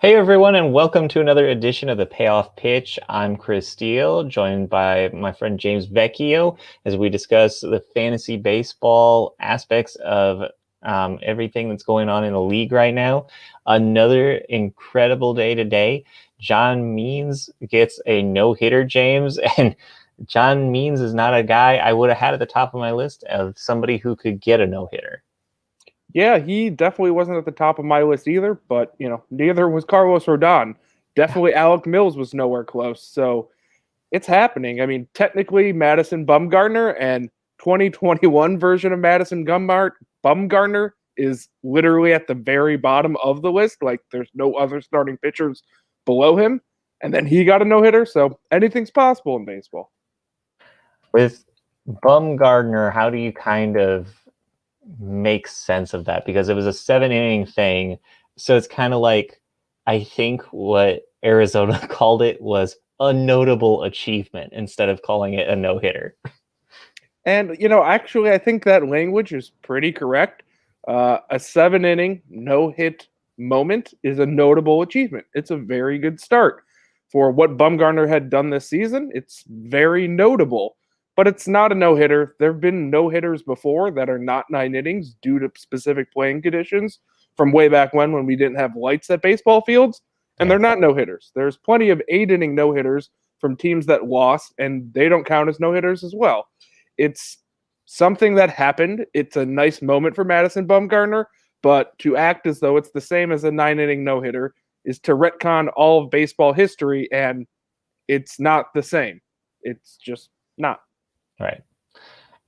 Hey everyone, and welcome to another edition of the Payoff Pitch. I'm Chris Steele, joined by my friend James Vecchio, as we discuss the fantasy baseball aspects of everything that's going on in the league right now. Another incredible day today. John Means gets a no-hitter, James, and John Means is not a guy I would have had at the top of my list of somebody who could get a no-hitter. Yeah, he definitely wasn't at the top of my list either, but neither was Carlos Rodon. Definitely Alec Mills was nowhere close. So it's happening. I mean, technically Madison Bumgarner and 2021 version of Madison Bumgarner is literally at the very bottom of the list. Like there's no other starting pitchers below him. And then he got a no-hitter, so anything's possible in baseball. With Bumgarner, how do you kind of make sense of that? Because it was a 7 inning thing. So it's kind of like, I think what Arizona called it was a notable achievement instead of calling it a no-hitter. And, actually, I think that language is pretty correct. A 7 inning, no hit moment is a notable achievement. It's a very good start. For what Bumgarner had done this season, it's very notable. But it's not a no hitter. There have been no hitters before that are not 9 innings due to specific playing conditions from way back when we didn't have lights at baseball fields. And they're not no hitters. There's plenty of 8 inning no hitters from teams that lost, and they don't count as no hitters as well. It's something that happened. It's a nice moment for Madison Bumgarner, but to act as though it's the same as a 9 inning no hitter is to retcon all of baseball history, and it's not the same. It's just not. Right.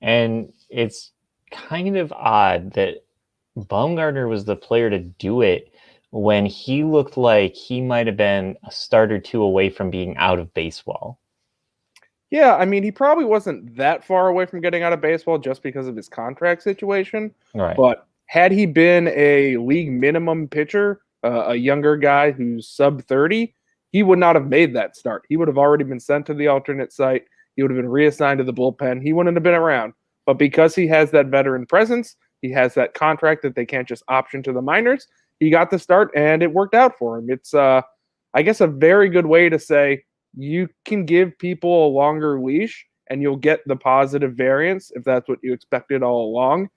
And it's kind of odd that Bumgarner was the player to do it when he looked like he might have been a start or two away from being out of baseball. Yeah, I mean, he probably wasn't that far away from getting out of baseball just because of his contract situation. Right. But had he been a league minimum pitcher, a younger guy who's sub 30, he would not have made that start. He would have already been sent to the alternate site. He would have been reassigned to the bullpen. He wouldn't have been around. But because he has that veteran presence, he has that contract that they can't just option to the minors. He got the start, and it worked out for him. It's, I guess, a very good way to say you can give people a longer leash and you'll get the positive variance if that's what you expected all along.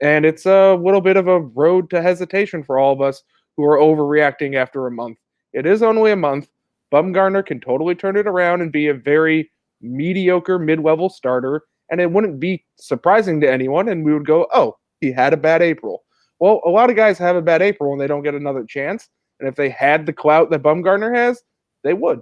And it's a little bit of a road to hesitation for all of us who are overreacting after a month. It is only a month. Bumgarner can totally turn it around and be a very mediocre mid-level starter, and it wouldn't be surprising to anyone, and we would go, oh, he had a bad April. Well, a lot of guys have a bad April and they don't get another chance, and if they had the clout that Bumgarner has, they would.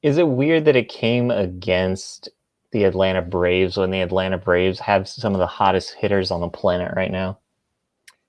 Is it weird that it came against the Atlanta Braves when the Atlanta Braves have some of the hottest hitters on the planet right now?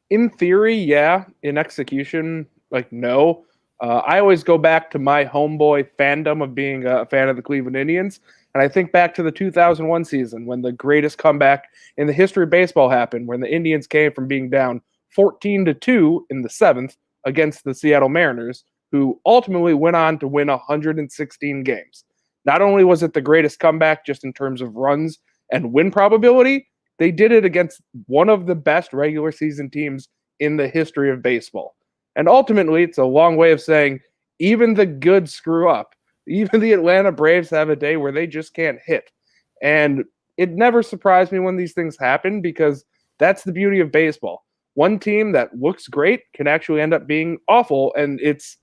In theory, yeah. In execution, like, no. I always go back to my homeboy fandom of being a fan of the Cleveland Indians. And I think back to the 2001 season when the greatest comeback in the history of baseball happened, when the Indians came from being down 14-2 in the seventh against the Seattle Mariners, who ultimately went on to win 116 games. Not only was it the greatest comeback just in terms of runs and win probability, they did it against one of the best regular season teams in the history of baseball. And ultimately, it's a long way of saying even the good screw up. Even the Atlanta Braves have a day where they just can't hit. And it never surprised me when these things happen because that's the beauty of baseball. One team that looks great can actually end up being awful, and it's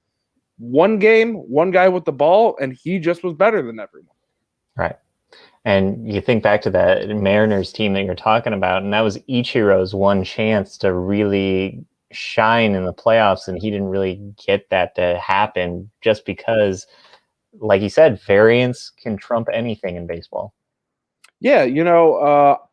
one game, one guy with the ball, and he just was better than everyone. Right. And you think back to that Mariners team that you're talking about, and that was Ichiro's one chance to really shine in the playoffs, and he didn't really get that to happen just because, like you said, variance can trump anything in baseball. Yeah,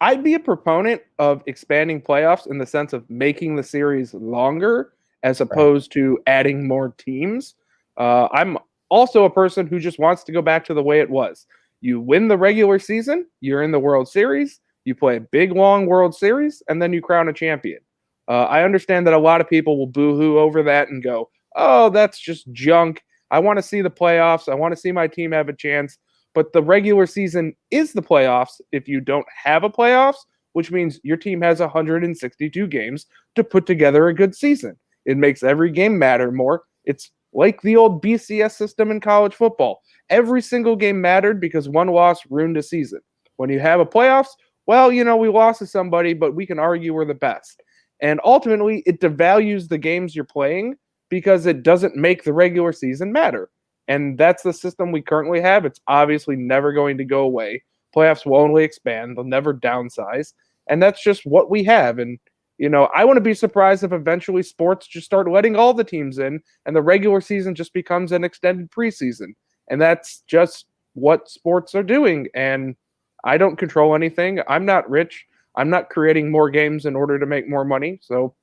I'd be a proponent of expanding playoffs in the sense of making the series longer as opposed to adding more teams. I'm also a person who just wants to go back to the way it was. You win the regular season, you're in the World Series, you play a big, long World Series, and then you crown a champion. I understand that a lot of people will boo-hoo over that and go, oh, that's just junk. I want to see the playoffs. I want to see my team have a chance. But the regular season is the playoffs if you don't have a playoffs, which means your team has 162 games to put together a good season. It makes every game matter more. It's like the old BCS system in college football. Every single game mattered because one loss ruined a season. When you have a playoffs, well, we lost to somebody, but we can argue we're the best. And ultimately, it devalues the games you're playing because it doesn't make the regular season matter. And that's the system we currently have. It's obviously never going to go away. Playoffs will only expand, they'll never downsize. And that's just what we have. And, I wouldn't be surprised if eventually sports just start letting all the teams in and the regular season just becomes an extended preseason. And that's just what sports are doing. And I don't control anything. I'm not rich. I'm not creating more games in order to make more money. So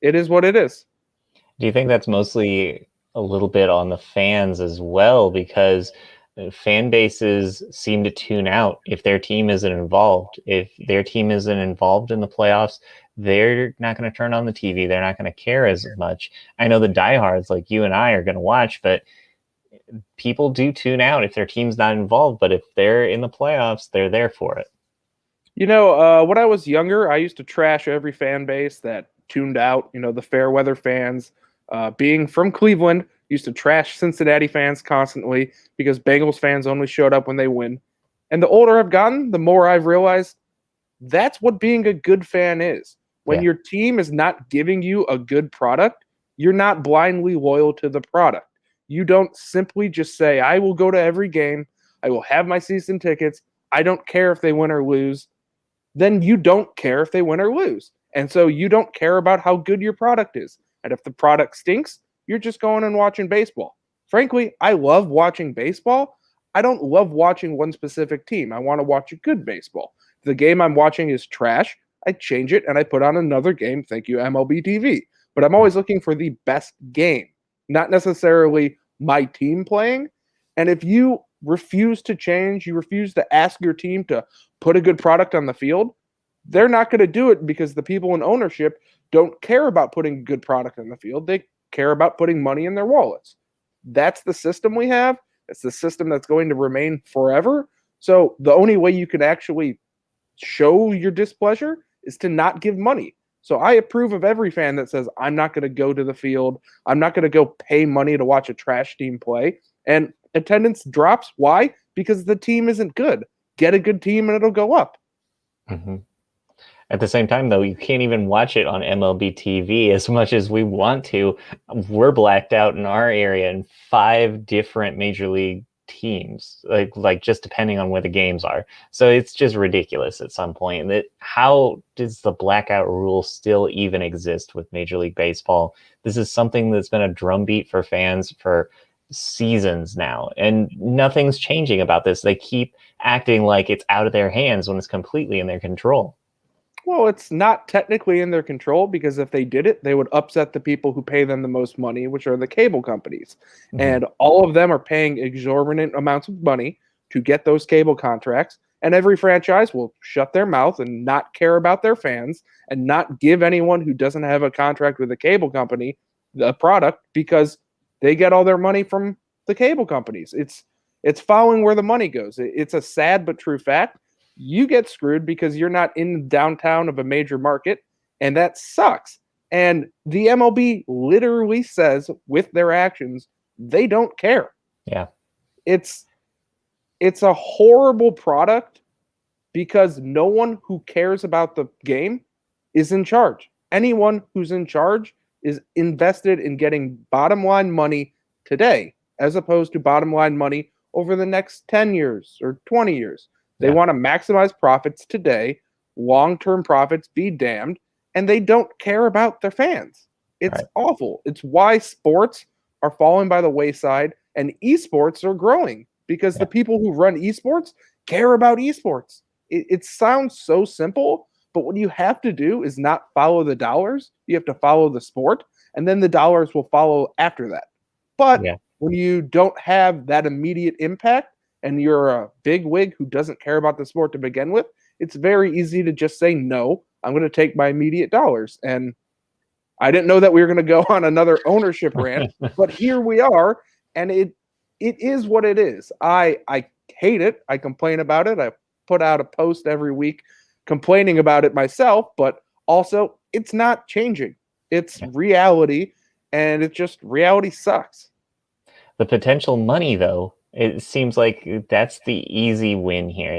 it is what it is. Do you think that's mostly a little bit on the fans as well? Because fan bases seem to tune out if their team isn't involved. If their team isn't involved in the playoffs, they're not going to turn on the TV. They're not going to care as much. I know the diehards like you and I are going to watch, but people do tune out if their team's not involved. But if they're in the playoffs, they're there for it. When I was younger, I used to trash every fan base that tuned out, the fair weather fans. Being from Cleveland, used to trash Cincinnati fans constantly because Bengals fans only showed up when they win. And the older I've gotten, the more I've realized that's what being a good fan is. When your team is not giving you a good product, you're not blindly loyal to the product. You don't simply just say, I will go to every game. I will have my season tickets. I don't care if they win or lose. Then you don't care if they win or lose. And so you don't care about how good your product is. And if the product stinks, you're just going and watching baseball. Frankly, I love watching baseball. I don't love watching one specific team. I want to watch a good baseball. If the game I'm watching is trash, I change it and I put on another game. Thank you, MLB TV. But I'm always looking for the best game, not necessarily my team playing. And if you refuse to change, you refuse to ask your team to put a good product on the field, they're not going to do it because the people in ownership don't care about putting a good product on the field. They care about putting money in their wallets. That's the system we have. It's the system that's going to remain forever. So the only way you can actually show your displeasure is to not give money. So I approve of every fan that says, I'm not going to go to the field. I'm not going to go pay money to watch a trash team play. And attendance drops. Why? Because the team isn't good. Get a good team and it'll go up. Mm-hmm. At the same time, though, you can't even watch it on MLB TV as much as we want to. We're blacked out in our area in 5 different major league teams, like just depending on where the games are. So it's just ridiculous at some point. That how does the blackout rule still even exist with Major League Baseball? This is something that's been a drumbeat for fans for seasons now, and nothing's changing about this. They keep acting like it's out of their hands when it's completely in their control. Well, it's not technically in their control because if they did it, they would upset the people who pay them the most money, which are the cable companies. Mm-hmm. And all of them are paying exorbitant amounts of money to get those cable contracts. And every franchise will shut their mouth and not care about their fans and not give anyone who doesn't have a contract with a cable company the product because they get all their money from the cable companies. It's following where the money goes. It's a sad but true fact. You get screwed because you're not in downtown of a major market, and that sucks. And the MLB literally says with their actions, they don't care. Yeah. It's a horrible product because no one who cares about the game is in charge. Anyone who's in charge is invested in getting bottom line money today, as opposed to bottom line money over the next 10 years or 20 years. They want to maximize profits today, long-term profits be damned, and they don't care about their fans. It's awful. It's why sports are falling by the wayside and esports are growing because the people who run esports care about esports. It sounds so simple, but what you have to do is not follow the dollars. You have to follow the sport, and then the dollars will follow after that. But when you don't have that immediate impact, and you're a big wig who doesn't care about the sport to begin with, it's very easy to just say, no, I'm going to take my immediate dollars. And I didn't know that we were going to go on another ownership rant, but here we are, and it is what it is. I hate it. I complain about it. I put out a post every week complaining about it myself, but also it's not changing. It's reality, and it just reality sucks. The potential money, though, it seems like that's the easy win here.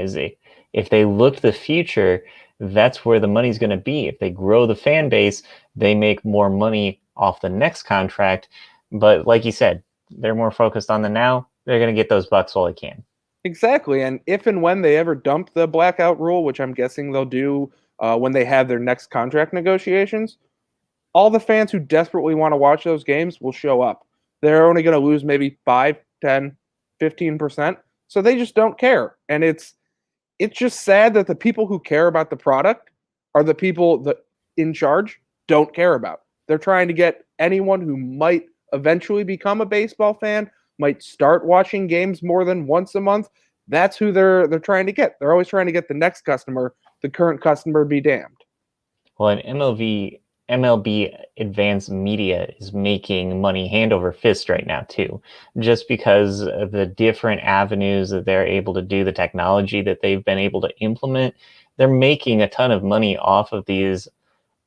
If they look to the future, that's where the money's going to be. If they grow the fan base, they make more money off the next contract. But like you said, they're more focused on the now. They're going to get those bucks while they can. Exactly. And if and when they ever dump the blackout rule, which I'm guessing they'll do when they have their next contract negotiations, all the fans who desperately want to watch those games will show up. They're only going to lose maybe 5, 10, 15%. So they just don't care. And it's just sad that the people who care about the product are the people that in charge don't care about. They're trying to get anyone who might eventually become a baseball fan, might start watching games more than once a month. That's who they're trying to get. They're always trying to get the next customer. The current customer be damned. Well, and MLB Advanced Media is making money hand over fist right now too, just because of the different avenues that they're able to do, the technology that they've been able to implement. They're making a ton of money off of these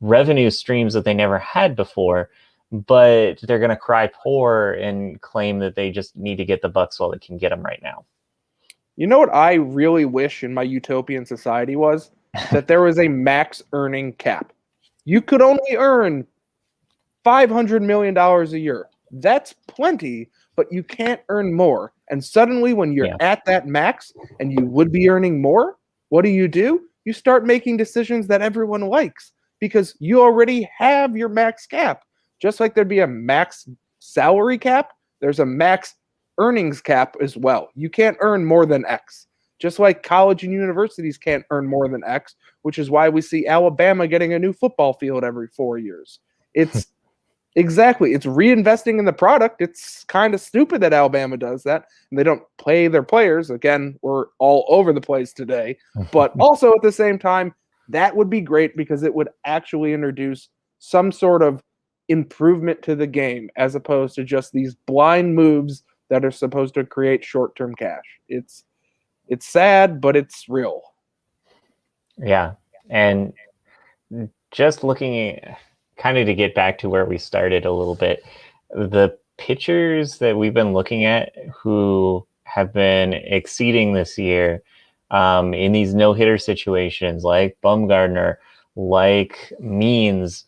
revenue streams that they never had before, but they're going to cry poor and claim that they just need to get the bucks while they can get them right now. You know what I really wish in my utopian society was? That there was a max earning cap. You could only earn $500 million a year. That's plenty, but you can't earn more. And suddenly when you're at that max and you would be earning more, what do? You start making decisions that everyone likes because you already have your max cap. Just like there'd be a max salary cap, there's a max earnings cap as well. You can't earn more than X. Just like college and universities can't earn more than X, which is why we see Alabama getting a new football field every 4 years. It's exactly, it's reinvesting in the product. It's kind of stupid that Alabama does that, and they don't pay their players. Again, we're all over the place today. But also at the same time, that would be great because it would actually introduce some sort of improvement to the game as opposed to just these blind moves that are supposed to create short-term cash. It's sad, but it's real. Yeah. And just looking at, kind of to get back to where we started a little bit, the pitchers that we've been looking at who have been exceeding this year in these no-hitter situations, like Bumgarner, like Means,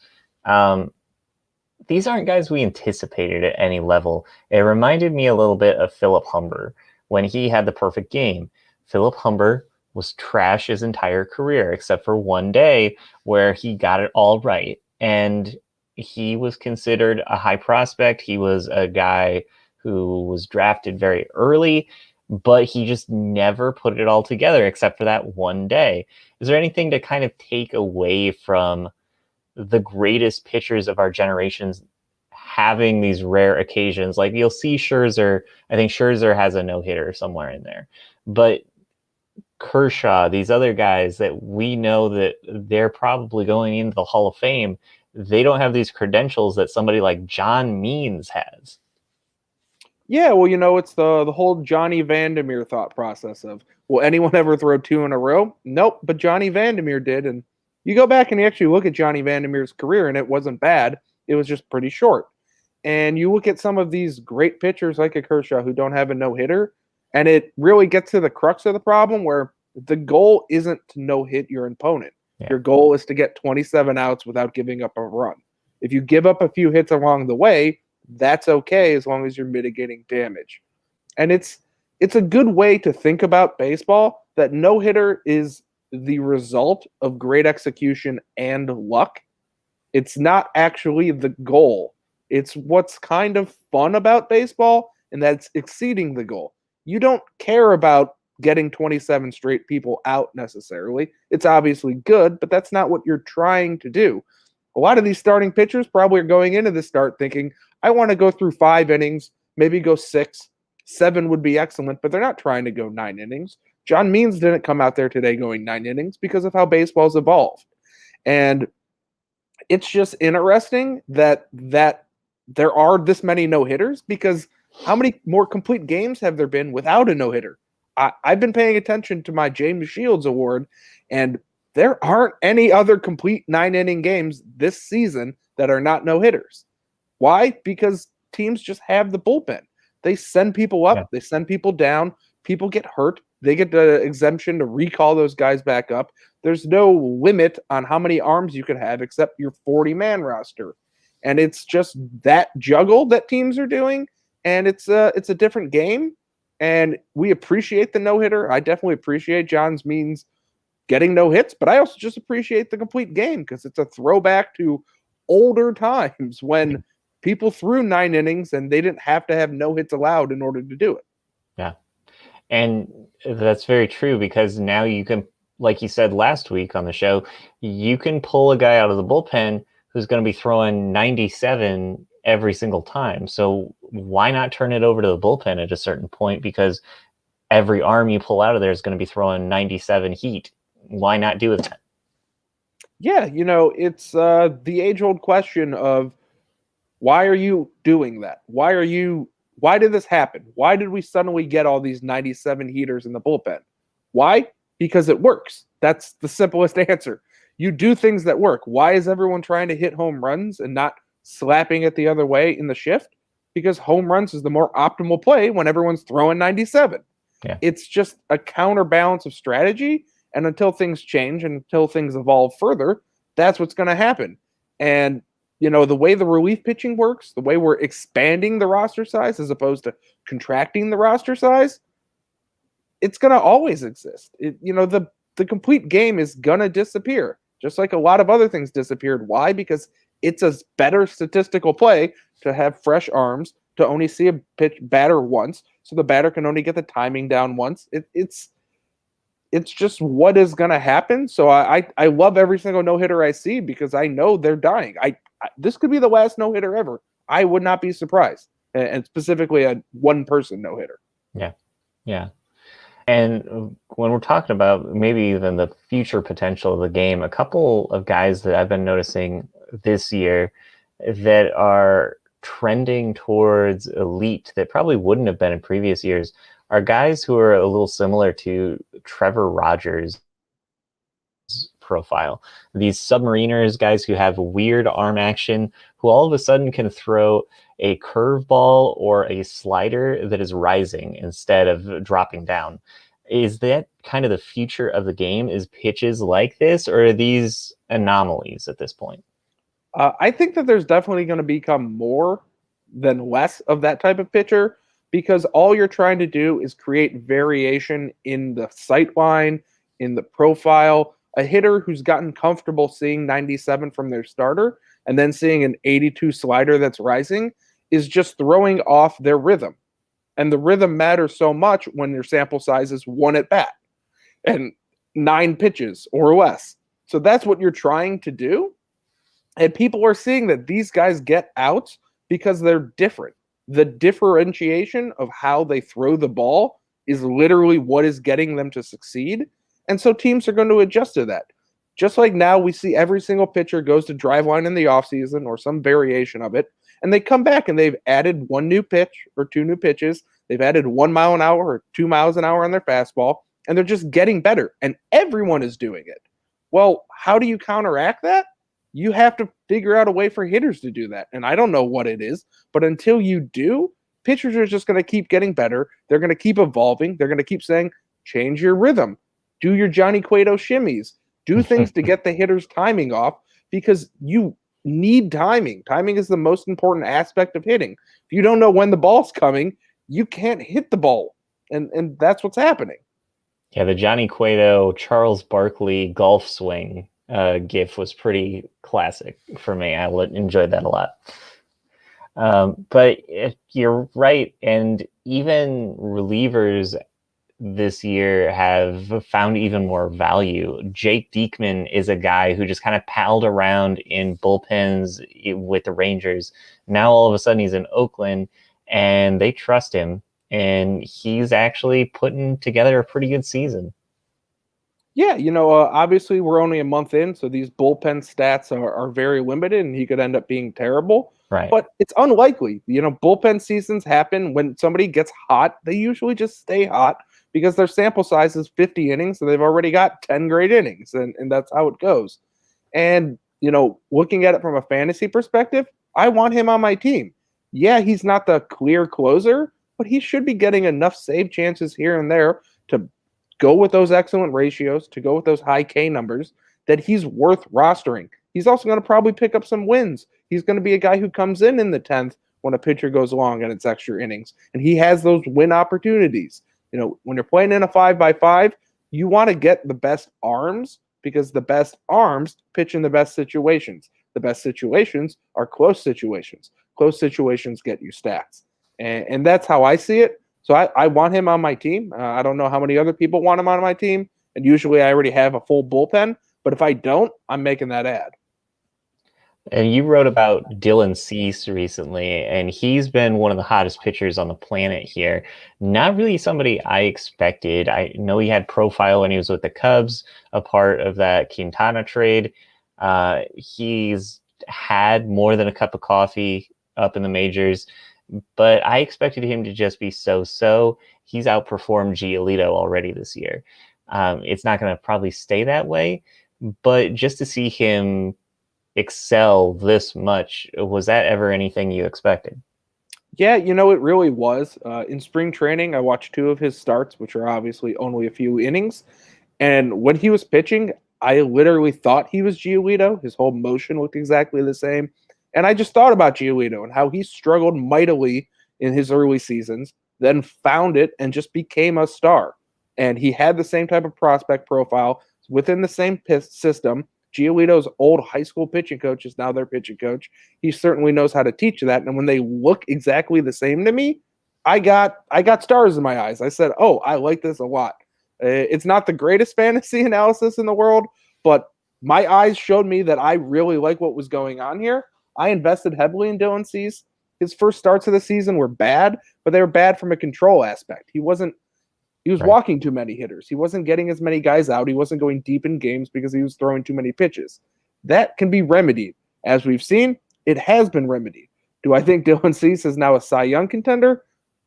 these aren't guys we anticipated at any level. It reminded me a little bit of Philip Humber when he had the perfect game. Philip Humber was trash his entire career, except for one day where he got it all right. And he was considered a high prospect. He was a guy who was drafted very early, but he just never put it all together except for that one day. Is there anything to kind of take away from the greatest pitchers of our generations having these rare occasions? Like you'll see Scherzer, I think Scherzer has a no-hitter somewhere in there, but Kershaw, these other guys that we know that they're probably going into the Hall of Fame, they don't have these credentials that somebody like John Means has. Yeah, well, it's the whole Johnny Vandermeer thought process of, will anyone ever throw 2 in a row? Nope, but Johnny Vandermeer did. And you go back and you actually look at Johnny Vandermeer's career, and it wasn't bad. It was just pretty short. And you look at some of these great pitchers like a Kershaw who don't have a no-hitter, and it really gets to the crux of the problem where the goal isn't to no-hit your opponent. Yeah. Your goal is to get 27 outs without giving up a run. If you give up a few hits along the way, that's okay as long as you're mitigating damage. And it's a good way to think about baseball, that no-hitter is the result of great execution and luck. It's not actually the goal. It's what's kind of fun about baseball, and that's exceeding the goal. You don't care about getting 27 straight people out necessarily. It's obviously good, but that's not what you're trying to do. A lot of these starting pitchers probably are going into the start thinking, I want to go through 5 innings, maybe go 6. 7 would be excellent, but they're not trying to go 9 innings. John Means didn't come out there today going 9 innings because of how baseball's evolved. And it's just interesting that there are this many no-hitters, because how many more complete games have there been without a no-hitter? I've been paying attention to my James Shields Award, and there aren't any other complete 9-inning games this season that are not no-hitters. Why? Because teams just have the bullpen. They send people Yeah. up, they send people down, people get hurt, they get the exemption to recall those guys back up. There's no limit on how many arms you can have except your 40-man roster. And it's just that juggle that teams are doing, and it's a different game. And we appreciate the no-hitter. I definitely appreciate John's means getting no hits, but I also just appreciate the complete game because it's a throwback to older times when people threw 9 innings and they didn't have to have no hits allowed in order to do it. Yeah. And that's very true because now you can, like you said last week on the show, you can pull a guy out of the bullpen who's going to be throwing 97 every single time. So why not turn it over to the bullpen at a certain point? Because every arm you pull out of there is going to be throwing 97 heat. Why not do that? Yeah, it's the age-old question of why are you doing that? Why did this happen? Why did we suddenly get all these 97 heaters in the bullpen? Why? Because it works. That's the simplest answer. You do things that work. Why is everyone trying to hit home runs and not slapping it the other way in the shift? Because home runs is the more optimal play when everyone's throwing 97. Yeah. It's just a counterbalance of strategy. And until things change and until things evolve further, that's what's going to happen. And the way the relief pitching works, the way we're expanding the roster size as opposed to contracting the roster size, it's going to always exist. The complete game is going to disappear, just like a lot of other things disappeared. Why? Because it's a better statistical play to have fresh arms, to only see a pitch batter once, so the batter can only get the timing down once. It's just what is going to happen. So I love every single no-hitter I see because I know they're dying. This could be the last no-hitter ever. I would not be surprised. And specifically a one-person no-hitter. Yeah. Yeah. And when we're talking about maybe even the future potential of the game, a couple of guys that I've been noticing this year that are trending towards elite that probably wouldn't have been in previous years are guys who are a little similar to Trevor Rogers' profile. These submariners, guys who have weird arm action, who all of a sudden can throw a curveball or a slider that is rising instead of dropping down. Is that kind of the future of the game? Is pitches like this, or are these anomalies at this point? I think that there's definitely going to become more than less of that type of pitcher because all you're trying to do is create variation in the sight line, in the profile. A hitter who's gotten comfortable seeing 97 from their starter and then seeing an 82 slider that's rising is just throwing off their rhythm. And the rhythm matters so much when your sample size is 1 at bat and 9 pitches or less. So that's what you're trying to do. And people are seeing that these guys get outs because they're different. The differentiation of how they throw the ball is literally what is getting them to succeed. And so teams are going to adjust to that. Just like now we see every single pitcher goes to driveline in the offseason or some variation of it, and they come back and they've added 1 new pitch or 2 new pitches. They've added 1 mile an hour or 2 miles an hour on their fastball, and they're just getting better. And everyone is doing it. Well, how do you counteract that? You have to figure out a way for hitters to do that. And I don't know what it is, but until you do, pitchers are just going to keep getting better. They're going to keep evolving. They're going to keep saying, change your rhythm. Do your Johnny Cueto shimmies. Do things to get the hitter's timing off because you need timing. Timing is the most important aspect of hitting. If you don't know when the ball's coming, you can't hit the ball. And that's what's happening. Yeah, the Johnny Cueto, Charles Barkley golf swing gif was pretty classic for me. I enjoyed that a lot. But you're right. And even relievers this year have found even more value. Jake Diekman is a guy who just kind of palled around in bullpens with the Rangers. Now all of a sudden he's in Oakland and they trust him, and he's actually putting together a pretty good season. Yeah, obviously we're only a month in, so these bullpen stats are very limited, and he could end up being terrible. Right. But it's unlikely. Bullpen seasons happen when somebody gets hot. They usually just stay hot because their sample size is 50 innings, so they've already got 10 great innings, and that's how it goes. And, looking at it from a fantasy perspective, I want him on my team. Yeah, he's not the clear closer, but he should be getting enough save chances here and there to go with those excellent ratios, to go with those high K numbers, that he's worth rostering. He's also going to probably pick up some wins. He's going to be a guy who comes in the 10th when a pitcher goes long and it's extra innings, and he has those win opportunities. When you're playing in a 5-by-5, you want to get the best arms because the best arms pitch in the best situations. The best situations are close situations. Close situations get you stats. And that's how I see it. So I want him on my team. I don't know how many other people want him on my team. And usually I already have a full bullpen. But if I don't, I'm making that ad. And you wrote about Dylan Cease recently, and he's been one of the hottest pitchers on the planet here. Not really somebody I expected. I know he had profile when he was with the Cubs, a part of that Quintana trade. He's had more than a cup of coffee up in the majors, but I expected him to just be so-so. He's outperformed Giolito already this year. It's not going to probably stay that way, but just to see him excel this much, was that ever anything you expected? Yeah, it really was. In spring training, I watched 2 of his starts, which are obviously only a few innings. And when he was pitching, I literally thought he was Giolito. His whole motion looked exactly the same. And I just thought about Giolito and how he struggled mightily in his early seasons, then found it and just became a star. And he had the same type of prospect profile within the same system. Giolito's old high school pitching coach is now their pitching coach. He certainly knows how to teach that. And when they look exactly the same to me, I got stars in my eyes. I said, "Oh, I like this a lot." It's not the greatest fantasy analysis in the world, but my eyes showed me that I really like what was going on here. I invested heavily in Dylan Cease. His first starts of the season were bad, but they were bad from a control aspect. He was Right. walking too many hitters. He wasn't getting as many guys out. He wasn't going deep in games because he was throwing too many pitches. That can be remedied. As we've seen, it has been remedied. Do I think Dylan Cease is now a Cy Young contender?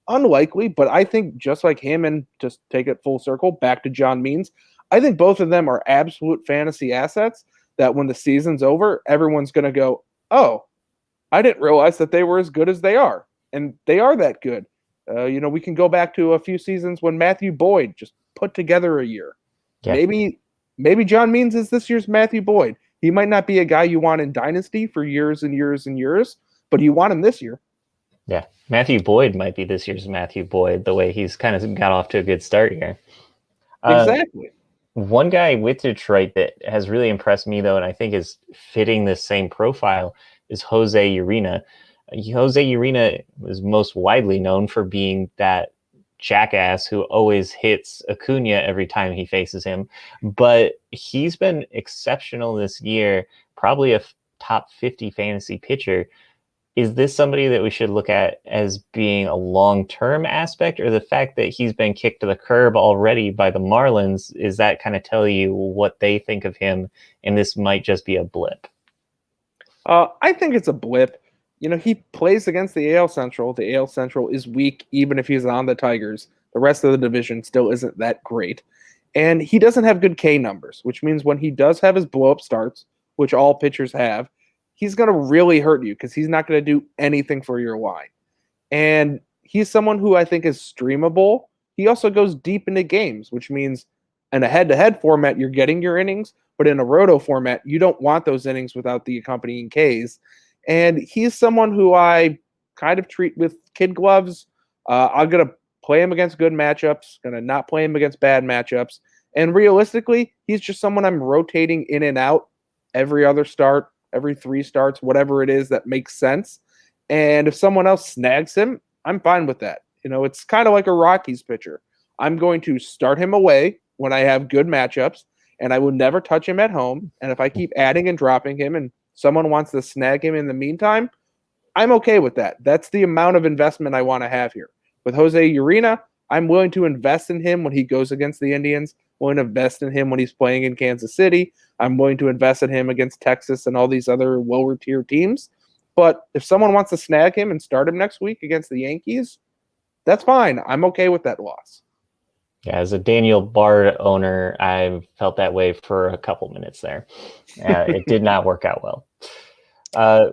Unlikely, but I think just like him, and just take it full circle back to John Means, I think both of them are absolute fantasy assets that when the season's over, everyone's going to go, "Oh, I didn't realize that they were as good as they are." And they are that good. We can go back to a few seasons when Matthew Boyd just put together a year. Yeah. Maybe John Means is this year's Matthew Boyd. He might not be a guy you want in Dynasty for years and years and years, but you want him this year. Yeah. Matthew Boyd might be this year's Matthew Boyd, the way he's kind of got off to a good start here. Exactly. One guy with Detroit that has really impressed me, though, and I think is fitting the same profile, is Jose Urena. Jose Urena is most widely known for being that jackass who always hits Acuna every time he faces him, but he's been exceptional this year, probably a top 50 fantasy pitcher. Is this somebody that we should look at as being a long-term aspect, or the fact that he's been kicked to the curb already by the Marlins, is that kind of tell you what they think of him, and this might just be a blip? I think it's a blip. He plays against the AL Central. The AL Central is weak, even if he's on the Tigers. The rest of the division still isn't that great. And he doesn't have good K numbers, which means when he does have his blow-up starts, which all pitchers have, he's going to really hurt you because he's not going to do anything for your line. And he's someone who I think is streamable. He also goes deep into games, which means in a head-to-head format, you're getting your innings, but in a roto format, you don't want those innings without the accompanying Ks. And he's someone who I kind of treat with kid gloves. I'm going to play him against good matchups, going to not play him against bad matchups. And realistically, he's just someone I'm rotating in and out every other start, every 3 starts, whatever it is that makes sense. And if someone else snags him, I'm fine with that. It's kind of like a Rockies pitcher. I'm going to start him away when I have good matchups, and I will never touch him at home. And if I keep adding and dropping him and someone wants to snag him in the meantime, I'm okay with that. That's the amount of investment I want to have here. With Jose Urena, I'm willing to invest in him when he goes against the Indians, willing to invest in him when he's playing in Kansas City. I'm willing to invest in him against Texas and all these other lower tier teams. But if someone wants to snag him and start him next week against the Yankees, that's fine. I'm okay with that loss. Yeah, as a Daniel Bard owner, I felt that way for a couple minutes there. It did not work out well.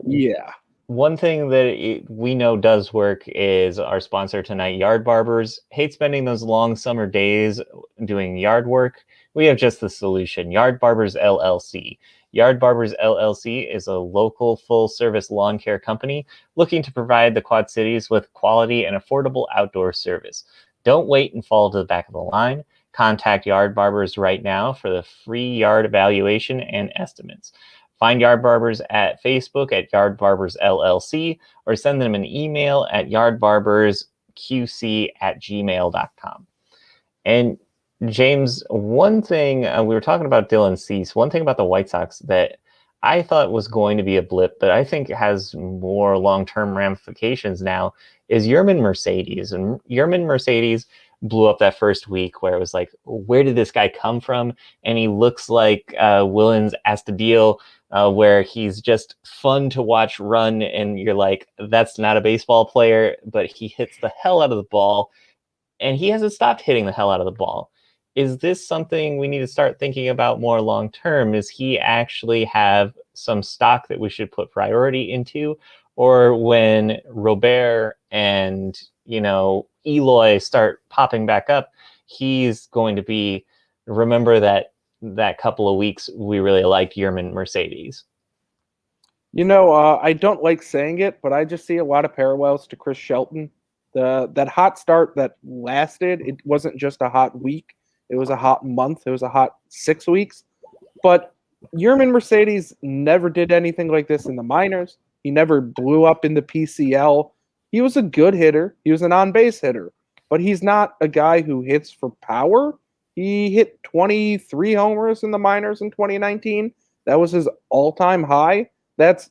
Yeah. One thing that we know does work is our sponsor tonight, Yard Barbers. Hate spending those long summer days doing yard work. We have just the solution, Yard Barbers LLC. Yard Barbers LLC is a local full-service lawn care company looking to provide the Quad Cities with quality and affordable outdoor service. Don't wait and fall to the back of the line. Contact Yard Barbers right now for the free yard evaluation and estimates. Find Yard Barbers at Facebook at Yard Barbers LLC or send them an email at yardbarbersqc@gmail.com. And James, one thing we were talking about Dylan Cease, one thing about the White Sox that I thought was going to be a blip, but I think has more long-term ramifications now is Yermin Mercedes. And Yermin Mercedes blew up that first week where it was like, where did this guy come from? And he looks like Willens Astudillo, where he's just fun to watch run. And you're like, that's not a baseball player, but he hits the hell out of the ball. And he hasn't stopped hitting the hell out of the ball. Is this something we need to start thinking about more long term? Does he actually have some stock that we should put priority into? Or when Robert and, Eloy start popping back up, he's going to be, remember that couple of weeks we really liked Yermin Mercedes. I don't like saying it, but I just see a lot of parallels to Chris Shelton. That hot start that lasted, it wasn't just a hot week. It was a hot month. It was a hot 6 weeks. But Yermin Mercedes never did anything like this in the minors. He never blew up in the PCL. He was a good hitter. He was an on-base hitter. But he's not a guy who hits for power. He hit 23 homers in the minors in 2019. That was his all-time high. That's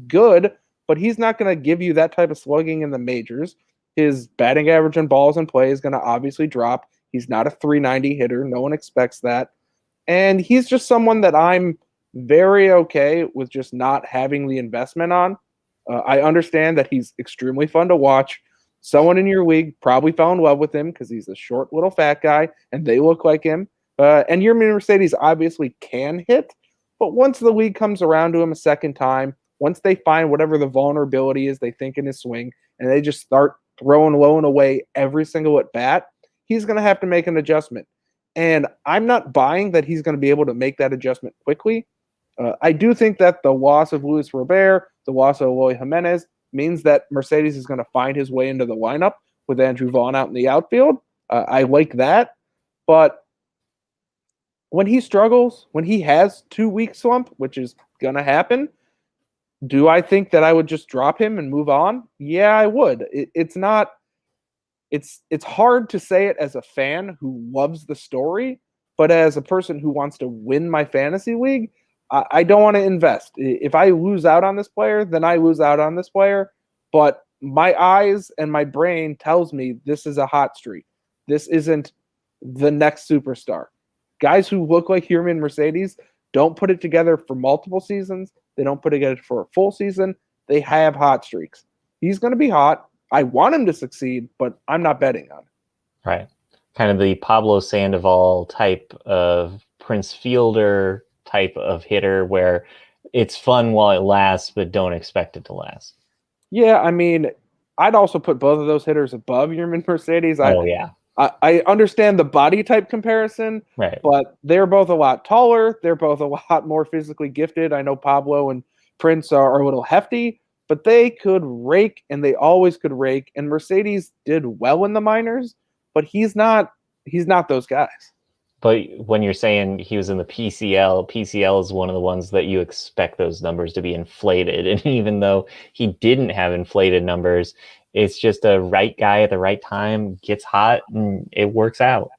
good, but he's not going to give you that type of slugging in the majors. His batting average and balls in play is going to obviously drop. He's not a 390 hitter. No one expects that. And he's just someone that I'm very okay with just not having the investment on. I understand that he's extremely fun to watch. Someone in your league probably fell in love with him because he's a short little fat guy and they look like him. And Yermin Mercedes obviously can hit, but once the league comes around to him a second time, once they find whatever the vulnerability is they think in his swing, and they just start throwing low and away every single at bat, he's going to have to make an adjustment. And I'm not buying that he's going to be able to make that adjustment quickly. I do think that the loss of Luis Robert, the loss of Eloy Jimenez, means that Mercedes is going to find his way into the lineup with Andrew Vaughn out in the outfield. I like that. But when he struggles, when he has 2 week slump, which is going to happen, do I think that I would just drop him and move on? Yeah, I would. It's hard to say it as a fan who loves the story, but as a person who wants to win my fantasy league, I don't want to invest. If I lose out on this player, then I lose out on this player. But my eyes and my brain tells me this is a hot streak. This isn't the next superstar. Guys who look like Yermin Mercedes don't put it together for multiple seasons. They don't put it together for a full season. They have hot streaks. He's going to be hot. I want him to succeed, but I'm not betting on it. Right. Kind of the Pablo Sandoval type of Prince Fielder type of hitter where it's fun while it lasts, but don't expect it to last. Yeah, I mean, I'd also put both of those hitters above Yermin Mercedes. Yeah. I understand the body type comparison, right, but they're both a lot taller. They're both a lot more physically gifted. I know Pablo and Prince are a little hefty, but they could rake, and they always could rake. And Mercedes did well in the minors, but he's not those guys. But when you're saying he was in the PCL is one of the ones that you expect those numbers to be inflated. And even though he didn't have inflated numbers, it's just a right guy at the right time, gets hot, and it works out.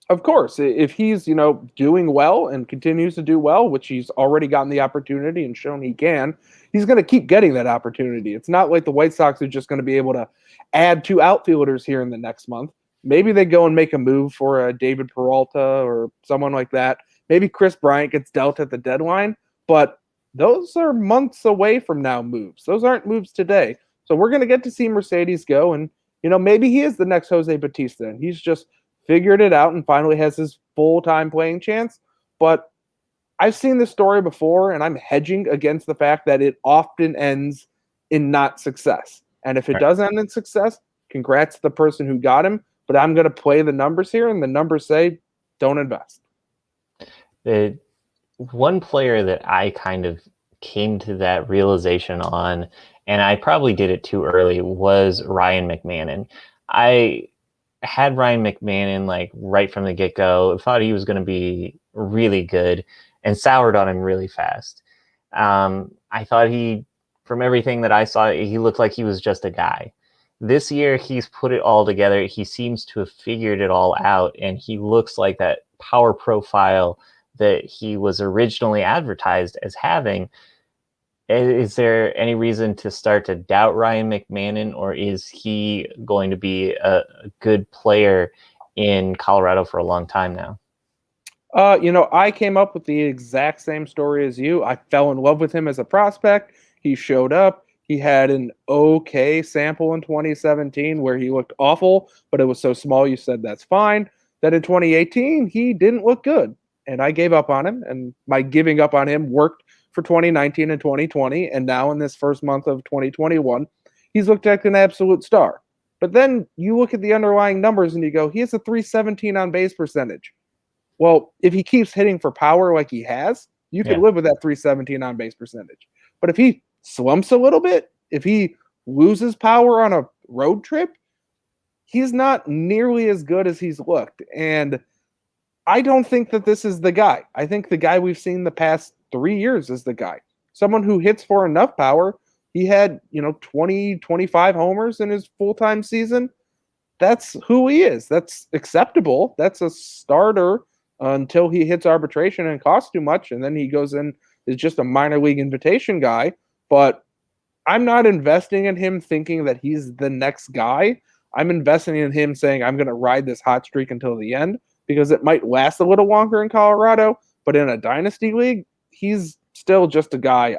Of course, if he's, doing well and continues to do well, which he's already gotten the opportunity and shown he can, he's going to keep getting that opportunity. It's not like the White Sox are just going to be able to add 2 outfielders here in the next month. Maybe they go and make a move for a David Peralta or someone like that. Maybe Chris Bryant gets dealt at the deadline, but those are months away from now moves. Those aren't moves today. So we're going to get to see Mercedes go, and, maybe he is the next Jose Bautista, and he's just figured it out and finally has his full-time playing chance. But I've seen this story before, and I'm hedging against the fact that it often ends in not success. And if it Right. does end in success, congrats to the person who got him. But I'm going to play the numbers here, and the numbers say don't invest. The one player that I kind of came to that realization on, and I probably did it too early, was Ryan McMahon. I had Ryan McMahon like right from the get-go, thought he was going to be really good, and soured on him really fast. I thought from everything that I saw, he looked like he was just a guy. This year, he's put it all together. He seems to have figured it all out, and he looks like that power profile that he was originally advertised as having. Is there any reason to start to doubt Ryan McMahon, or is he going to be a good player in Colorado for a long time now? I came up with the exact same story as you. I fell in love with him as a prospect. He showed up. He had an okay sample in 2017 where he looked awful, but it was so small you said that's fine. That in 2018, he didn't look good. And I gave up on him, and my giving up on him worked for 2019 and 2020. And now in this first month of 2021, he's looked like an absolute star. But then you look at the underlying numbers and you go, he has a 317 on base percentage. Well, if he keeps hitting for power like he has, you could Yeah. live with that 317 on base percentage. But if he slumps a little bit, if he loses power on a road trip, he's not nearly as good as he's looked. And I don't think that this is the guy. I think the guy we've seen the past 3 years is the guy. Someone who hits for enough power. He had, 20, 25 homers in his full-time season. That's who he is. That's acceptable. That's a starter until he hits arbitration and costs too much, and then he goes in is just a minor league invitation guy. But I'm not investing in him thinking that he's the next guy. I'm investing in him saying I'm going to ride this hot streak until the end because it might last a little longer in Colorado, but in a dynasty league, he's still just a guy.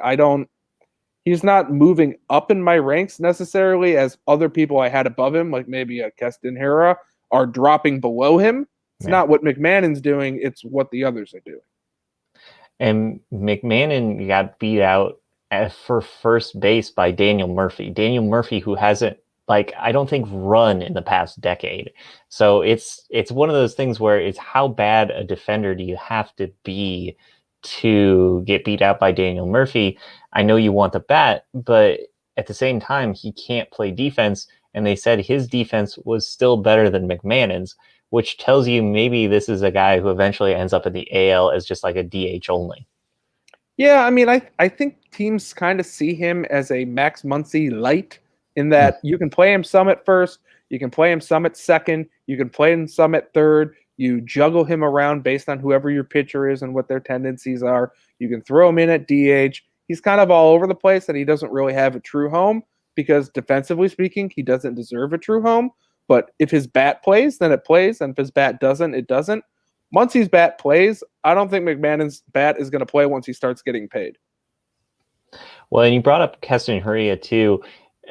He's not moving up in my ranks necessarily as other people I had above him, like maybe a Keston Hera, are dropping below him. It's Yeah. not what McMahon's doing, it's what the others are doing. And McMahon got beat out for first base by Daniel Murphy. Daniel Murphy, who hasn't, I don't think run in the past decade. So it's one of those things where it's how bad a defender do you have to be to get beat out by Daniel Murphy? I know you want the bat, but at the same time, he can't play defense. And they said his defense was still better than McMahon's, which tells you maybe this is a guy who eventually ends up in the AL as just like a DH only. Yeah, I mean, I think teams kind of see him as a Max Muncy light in that you can play him some at first, you can play him some at second, you can play him some at third. You juggle him around based on whoever your pitcher is and what their tendencies are. You can throw him in at DH. He's kind of all over the place, and he doesn't really have a true home because defensively speaking, he doesn't deserve a true home. But if his bat plays, then it plays, and if his bat doesn't, it doesn't. Muncy's bat plays. I don't think McMahon's bat is going to play once he starts getting paid. Well, and you brought up Keston Hiura too.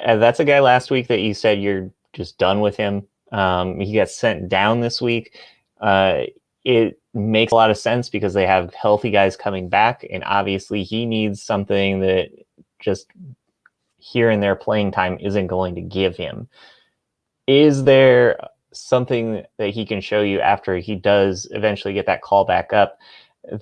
That's a guy last week that you said you're just done with him. He got sent down this week. It makes a lot of sense because they have healthy guys coming back, and obviously he needs something that just here and there playing time isn't going to give him. Is there something that he can show you after he does eventually get that call back up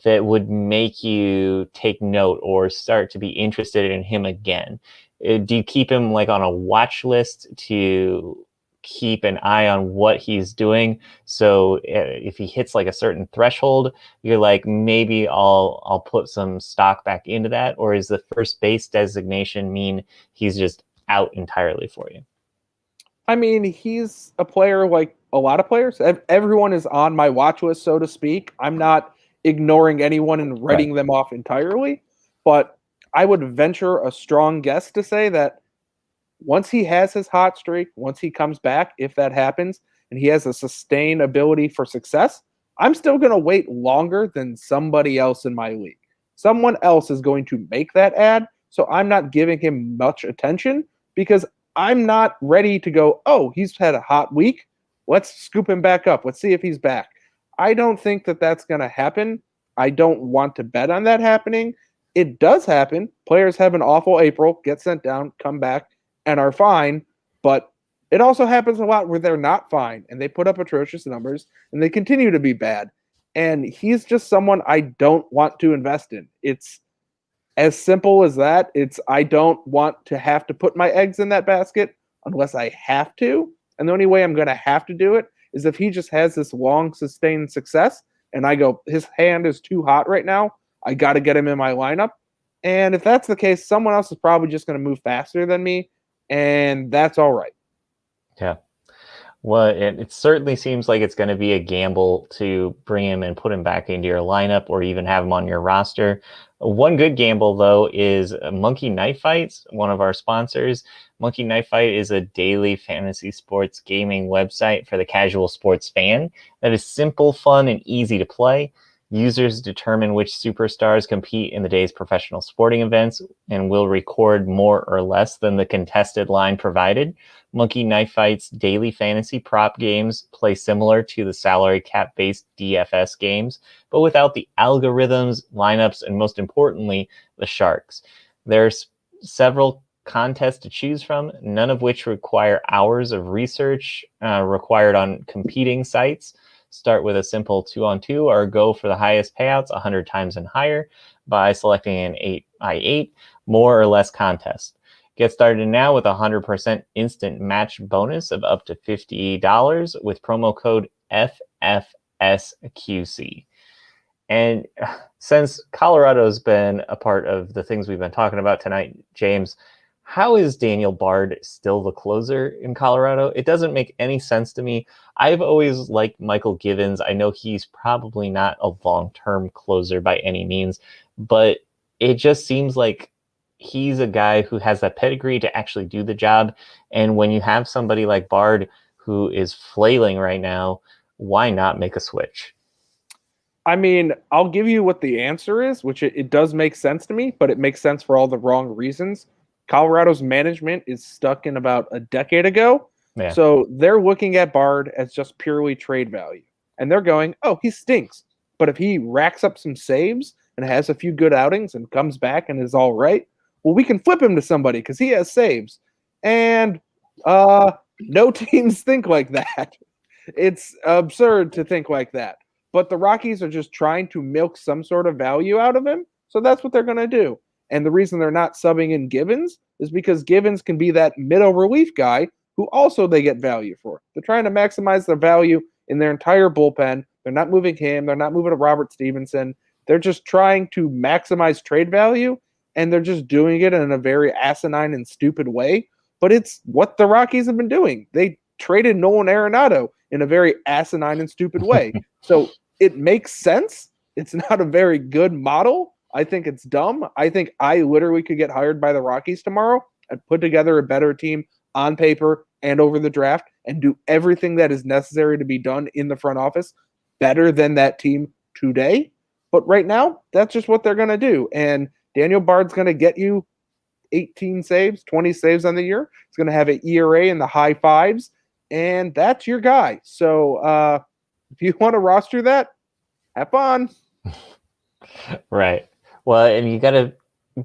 that would make you take note or start to be interested in him again? Do you keep him on a watch list to keep an eye on what he's doing? So if he hits a certain threshold, you're like, maybe I'll put some stock back into that? Or is the first base designation mean he's just out entirely for you? I mean, he's a player like a lot of players. Everyone is on my watch list, so to speak. I'm not ignoring anyone and writing them off entirely, but I would venture a strong guess to say that once he has his hot streak, once he comes back, if that happens, and he has a sustained ability for success, I'm still going to wait longer than somebody else in my league. Someone else is going to make that ad, so I'm not giving him much attention because I'm not ready to go, oh, he's had a hot week. Let's scoop him back up. Let's see if he's back. I don't think that that's going to happen. I don't want to bet on that happening. It does happen. Players have an awful April, get sent down, come back, and are fine. But it also happens a lot where they're not fine and they put up atrocious numbers and they continue to be bad. And he's just someone I don't want to invest in. It's as simple as that. It's I don't want to have to put my eggs in that basket unless I have to. And the only way I'm going to have to do it is if he just has this long sustained success and I go, his hand is too hot right now. I got to get him in my lineup. And if that's the case, someone else is probably just going to move faster than me. And that's all right. Yeah. Well, it certainly seems like it's going to be a gamble to bring him and put him back into your lineup or even have him on your roster. One good gamble, though, is Monkey Knife Fights, one of our sponsors. Monkey Knife Fight is a daily fantasy sports gaming website for the casual sports fan that is simple, fun, and easy to play. Users determine which superstars compete in the day's professional sporting events and will record more or less than the contested line provided. Monkey Knife Fight's daily fantasy prop games play similar to the salary cap-based DFS games, but without the algorithms, lineups, and most importantly, the sharks. There's several contests to choose from, none of which require hours of research required on competing sites. Start with a simple 2-on-2 or go for the highest payouts 100 times and higher by selecting an 8x8 more or less contest. Get started now with a 100% instant match bonus of up to $50 with promo code FFSQC. And since Colorado's been a part of the things we've been talking about tonight, James, how is Daniel Bard still the closer in Colorado? It doesn't make any sense to me. I've always liked Michael Givens. I know he's probably not a long-term closer by any means, but it just seems like he's a guy who has that pedigree to actually do the job. And when you have somebody like Bard who is flailing right now, why not make a switch? I mean, I'll give you what the answer is, which it does make sense to me, but it makes sense for all the wrong reasons. Colorado's management is stuck in about a decade ago. Yeah. So they're looking at Bard as just purely trade value. And they're going, oh, he stinks. But if he racks up some saves and has a few good outings and comes back and is all right, well, we can flip him to somebody because he has saves. And no teams think like that. It's absurd to think like that. But the Rockies are just trying to milk some sort of value out of him. So that's what they're going to do. And the reason they're not subbing in Givens is because Givens can be that middle relief guy who also they get value for. They're trying to maximize their value in their entire bullpen. They're not moving him. They're not moving to Robert Stevenson. They're just trying to maximize trade value, and they're just doing it in a very asinine and stupid way. But it's what the Rockies have been doing. They traded Nolan Arenado in a very asinine and stupid way. So it makes sense. It's not a very good model. I think it's dumb. I think I literally could get hired by the Rockies tomorrow and put together a better team on paper and over the draft and do everything that is necessary to be done in the front office better than that team today. But right now, that's just what they're going to do. And Daniel Bard's going to get you 18 saves, 20 saves on the year. He's going to have an ERA in the high fives, and that's your guy. So if you want to roster that, have fun. Right. Well, and you got to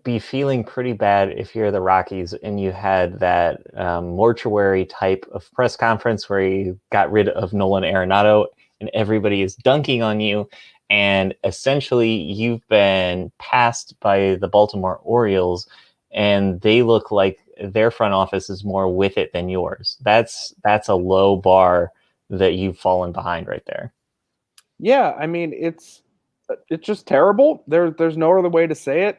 be feeling pretty bad if you're the Rockies and you had that mortuary type of press conference where you got rid of Nolan Arenado and everybody is dunking on you. And essentially you've been passed by the Baltimore Orioles and they look like their front office is more with it than yours. That's a low bar that you've fallen behind right there. Yeah, I mean, it's just terrible. There's no other way to say it.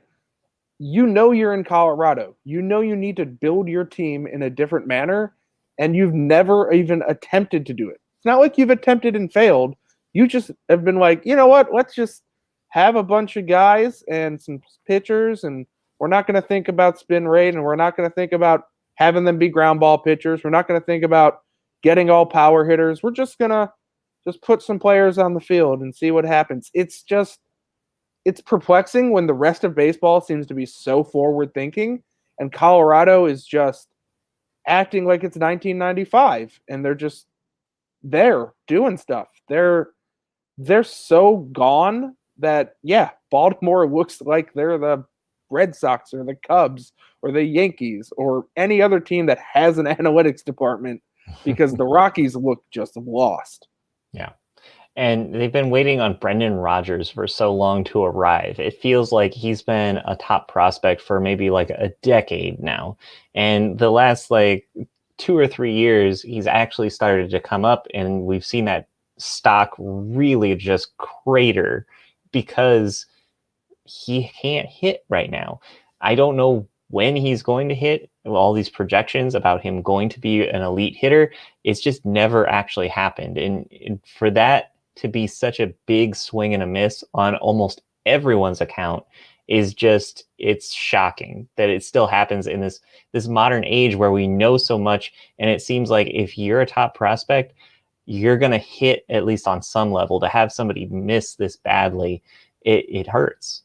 You know you're in Colorado. You know you need to build your team in a different manner, and you've never even attempted to do it. It's not like you've attempted and failed. You just have been like, you know what? Let's just have a bunch of guys and some pitchers, and we're not going to think about spin rate, and we're not going to think about having them be ground ball pitchers. We're not going to think about getting all power hitters. We're just going to just put some players on the field and see what happens. It's perplexing when the rest of baseball seems to be so forward thinking and Colorado is just acting like it's 1995 and they're just there doing stuff. They're so gone that, yeah, Baltimore looks like they're the Red Sox or the Cubs or the Yankees or any other team that has an analytics department, because the Rockies look just lost. Yeah. And they've been waiting on Brendan Rodgers for so long to arrive. It feels like he's been a top prospect for maybe like a decade now. And the last like 2 or 3 years, he's actually started to come up, and we've seen that stock really just crater because he can't hit right now. I don't know when he's going to hit. All these projections about him going to be an elite hitter, it's just never actually happened. And for that to be such a big swing and a miss on almost everyone's account is just, it's shocking that it still happens in this modern age where we know so much. And it seems like if you're a top prospect, you're going to hit at least on some level. To have somebody miss this badly, it hurts.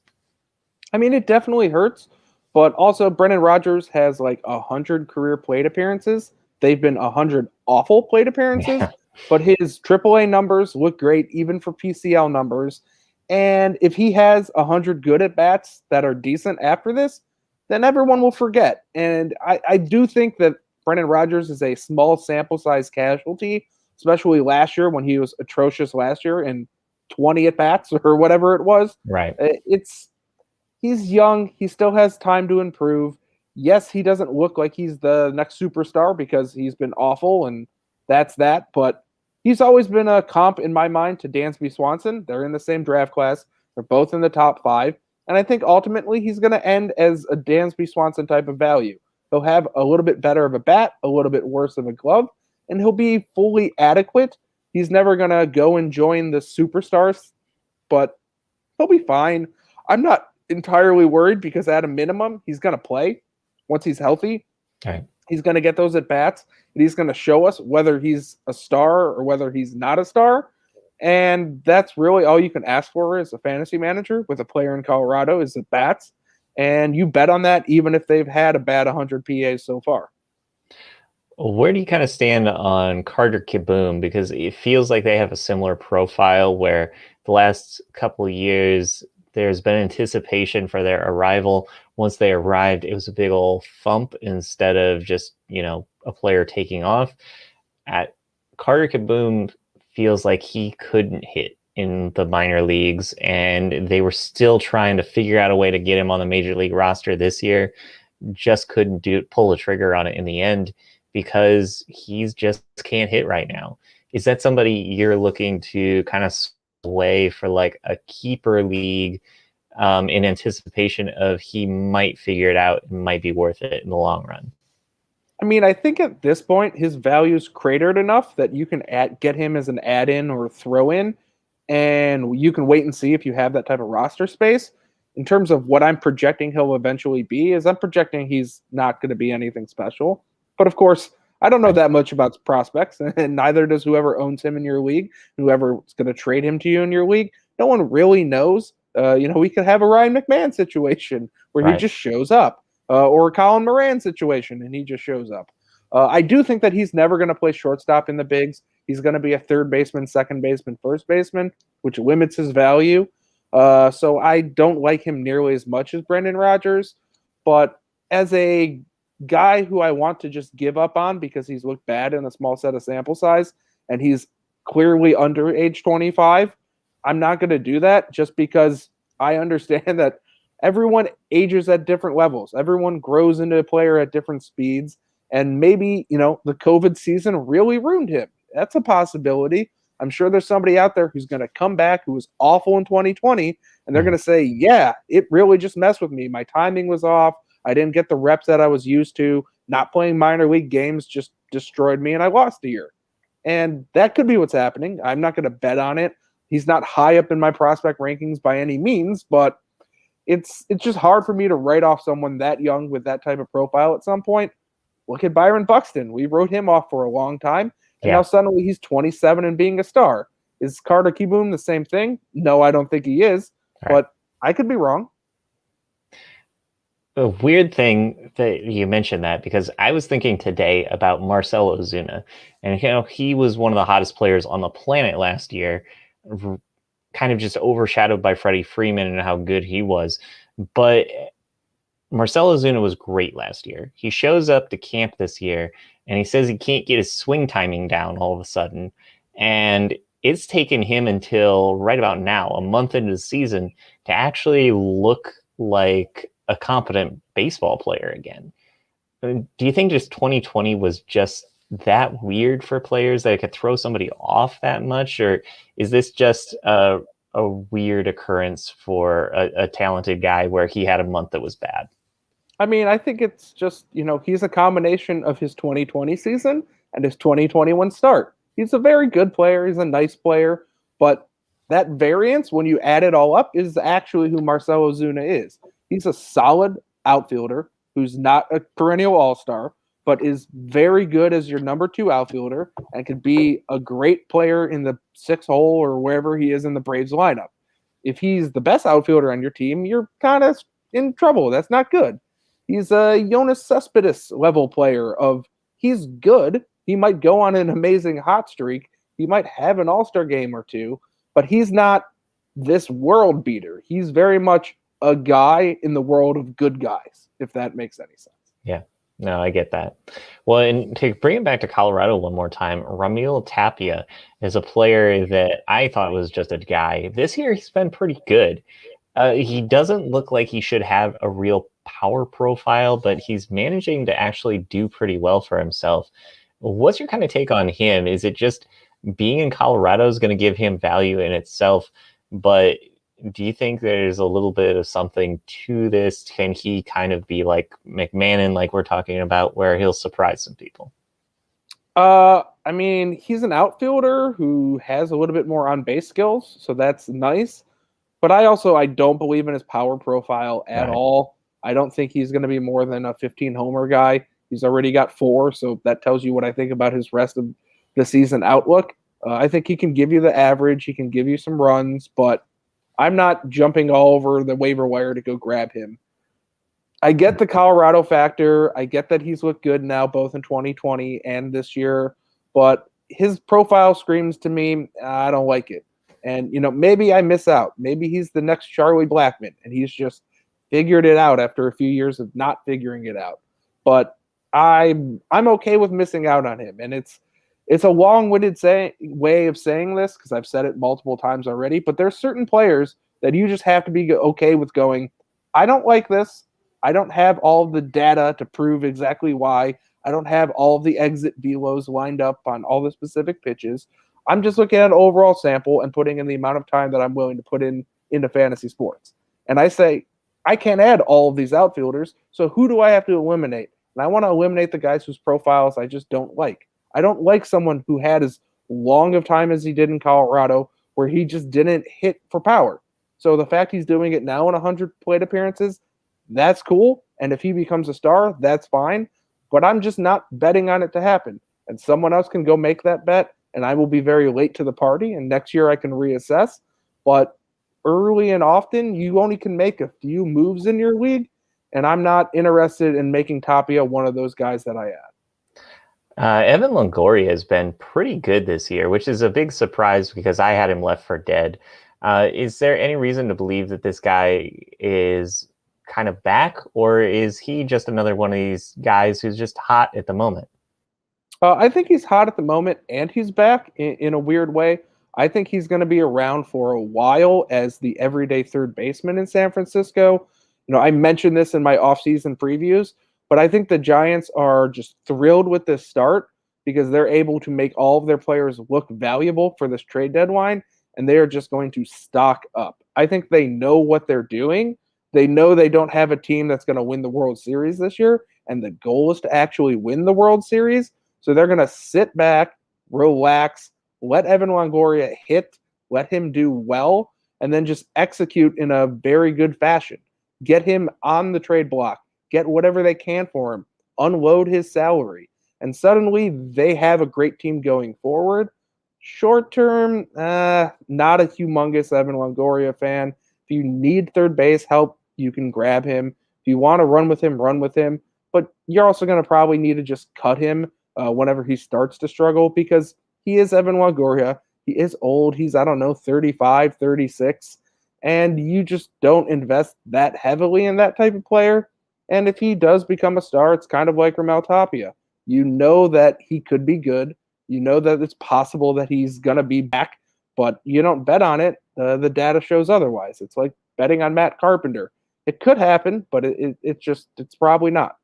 I mean, it definitely hurts, but also Brendan Rodgers has like 100 career plate appearances. They've been 100 awful plate appearances, Yeah. but his AAA numbers look great, even for PCL numbers. And if he has 100 good at bats that are decent after this, then everyone will forget. And I do think that Brendan Rodgers is a small sample size casualty, especially last year when he was atrocious last year in 20 at bats or whatever it was. Right. He's young. He still has time to improve. Yes, he doesn't look like he's the next superstar because he's been awful, and that's that. But he's always been a comp in my mind to Dansby Swanson. They're in the same draft class. They're both in the top 5. And I think ultimately he's going to end as a Dansby Swanson type of value. He'll have a little bit better of a bat, a little bit worse of a glove, and he'll be fully adequate. He's never going to go and join the superstars, but he'll be fine. I'm not entirely worried because at a minimum, he's going to play once he's healthy. Right. He's going to get those at bats, and he's going to show us whether he's a star or whether he's not a star. And that's really all you can ask for as a fantasy manager with a player in Colorado is at bats. And you bet on that even if they've had a bad 100 PAs so far. Where do you kind of stand on Carter Kieboom? Because it feels like they have a similar profile where the last couple of years there's been anticipation for their arrival. Once they arrived, it was a big old thump instead of just, a player taking off. At Carter Kieboom feels like he couldn't hit in the minor leagues, and they were still trying to figure out a way to get him on the major league roster this year. Just couldn't pull the trigger on it in the end because he's just can't hit right now. Is that somebody you're looking to kind of sway for like a keeper league in anticipation of he might figure it out and might be worth it in the long run? I mean, I think at this point his value's cratered enough that you can get him as an add-in or throw-in, and you can wait and see if you have that type of roster space. In terms of what I'm projecting he'll eventually be, is I'm projecting he's not going to be anything special. But of course, I don't know that much about prospects, and neither does whoever owns him in your league, whoever's going to trade him to you in your league. No one really knows. We could have a Ryan McMahon situation where he just shows up, or a Colin Moran situation and he just shows up. I do think that he's never going to play shortstop in the bigs. He's going to be a third baseman, second baseman, first baseman, which limits his value. So I don't like him nearly as much as Brendan Rodgers, but as a guy who I want to just give up on because he's looked bad in a small set of sample size and he's clearly under age 25, I'm not going to do that just because I understand that everyone ages at different levels. Everyone grows into a player at different speeds, and maybe, the COVID season really ruined him. That's a possibility. I'm sure there's somebody out there who's going to come back who was awful in 2020, and they're going to say, yeah, it really just messed with me. My timing was off. I didn't get the reps that I was used to. Not playing minor league games just destroyed me, and I lost a year. And that could be what's happening. I'm not going to bet on it. He's not high up in my prospect rankings by any means, but it's just hard for me to write off someone that young with that type of profile at some point. Look at Byron Buxton. We wrote him off for a long time, and now suddenly he's 27 and being a star. Is Carter Kieboom the same thing? No, I don't think he is, but I could be wrong. A weird thing that you mentioned that, because I was thinking today about Marcell Ozuna, and he was one of the hottest players on the planet last year, kind of just overshadowed by Freddie Freeman and how good he was. But Marcell Ozuna was great last year. He shows up to camp this year and he says he can't get his swing timing down all of a sudden. And it's taken him until right about now, a month into the season, to actually look like a competent baseball player again. Do you think just 2020 was just that weird for players that it could throw somebody off that much? Or is this just a weird occurrence for a talented guy where he had a month that was bad? I mean, I think it's just, he's a combination of his 2020 season and his 2021 start. He's a very good player. He's a nice player. But that variance, when you add it all up, is actually who Marcell Ozuna is. He's a solid outfielder who's not a perennial all-star, but is very good as your number 2 outfielder and could be a great player in the 6 hole or wherever he is in the Braves lineup. If he's the best outfielder on your team, you're kind of in trouble. That's not good. He's a Jonas Cespedes level player of he's good. He might go on an amazing hot streak. He might have an all-star game or two, but he's not this world beater. He's very much a guy in the world of good guys, if that makes any sense. Yeah, no, I get that. Well, and to bring it back to Colorado one more time, Ramil Tapia is a player that I thought was just a guy. This year, he's been pretty good. He doesn't look like he should have a real power profile, but he's managing to actually do pretty well for himself. What's your kind of take on him? Is it just being in Colorado is going to give him value in itself, but do you think there's a little bit of something to this? Can he kind of be like McMahon, like we're talking about, where he'll surprise some people? I mean, he's an outfielder who has a little bit more on-base skills, so that's nice. But I don't believe in his power profile at all. I don't think he's going to be more than a 15-homer guy. He's already got 4, so that tells you what I think about his rest of the season outlook. I think he can give you the average. He can give you some runs, but I'm not jumping all over the waiver wire to go grab him. I get the Colorado factor. I get that he's looked good now, both in 2020 and this year, but his profile screams to me, I don't like it. And, maybe I miss out. Maybe he's the next Charlie Blackmon, and he's just figured it out after a few years of not figuring it out. But I'm okay with missing out on him. And it's a long-winded way of saying this because I've said it multiple times already, but there's certain players that you just have to be okay with going, I don't like this. I don't have all the data to prove exactly why. I don't have all the exit velos lined up on all the specific pitches. I'm just looking at an overall sample and putting in the amount of time that I'm willing to put into fantasy sports. And I say, I can't add all of these outfielders, so who do I have to eliminate? And I want to eliminate the guys whose profiles I just don't like. I don't like someone who had as long of time as he did in Colorado where he just didn't hit for power. So the fact he's doing it now in 100 plate appearances, that's cool. And if he becomes a star, that's fine. But I'm just not betting on it to happen. And someone else can go make that bet, and I will be very late to the party. And next year I can reassess. But early and often, you only can make a few moves in your league. And I'm not interested in making Tapia one of those guys that I add. Evan Longoria has been pretty good this year, which is a big surprise because I had him left for dead. Is there any reason to believe that this guy is kind of back, or is he just another one of these guys who's just hot at the moment? I think he's hot at the moment, and he's back in a weird way. I think he's going to be around for a while as the everyday third baseman in San Francisco. I mentioned this in my offseason previews, but I think the Giants are just thrilled with this start because they're able to make all of their players look valuable for this trade deadline, and they are just going to stock up. I think they know what they're doing. They know they don't have a team that's going to win the World Series this year, and the goal is to actually win the World Series. So they're going to sit back, relax, let Evan Longoria hit, let him do well, and then just execute in a very good fashion. Get him on the trade block. Get whatever they can for him. Unload his salary. And suddenly they have a great team going forward. Short term, not a humongous Evan Longoria fan. If you need third base help, you can grab him. If you want to run with him, run with him. But you're also going to probably need to just cut him whenever he starts to struggle because he is Evan Longoria. He is old. He's, 35, 36. And you just don't invest that heavily in that type of player. And if he does become a star, it's kind of like Ramel Tapia. You know that he could be good. You know that it's possible that he's going to be back, but you don't bet on it. The data shows otherwise. It's like betting on Matt Carpenter. It could happen, but it's probably not.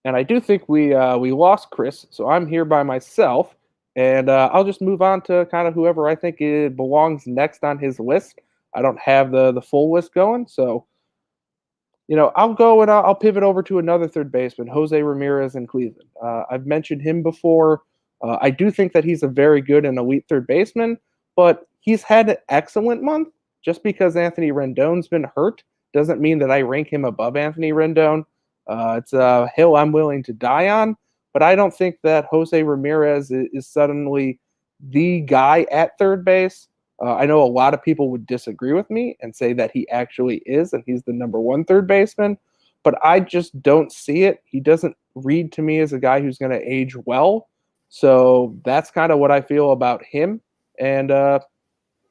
And I do think we lost Chris, so I'm here by myself, and I'll just move on to kind of whoever I think it belongs next on his list. I don't have the full list going, so I'll go and I'll pivot over to another third baseman, Jose Ramirez in Cleveland. I've mentioned him before. I do think that he's a very good and elite third baseman, but he's had an excellent month. Just because Anthony Rendon's been hurt doesn't mean that I rank him above Anthony Rendon. It's a hill I'm willing to die on, but I don't think that Jose Ramirez is suddenly the guy at third base. I know a lot of people would disagree with me and say that he actually is, and he's the number one third baseman, but I just don't see it. He doesn't read to me as a guy who's going to age well. So that's kind of what I feel about him. And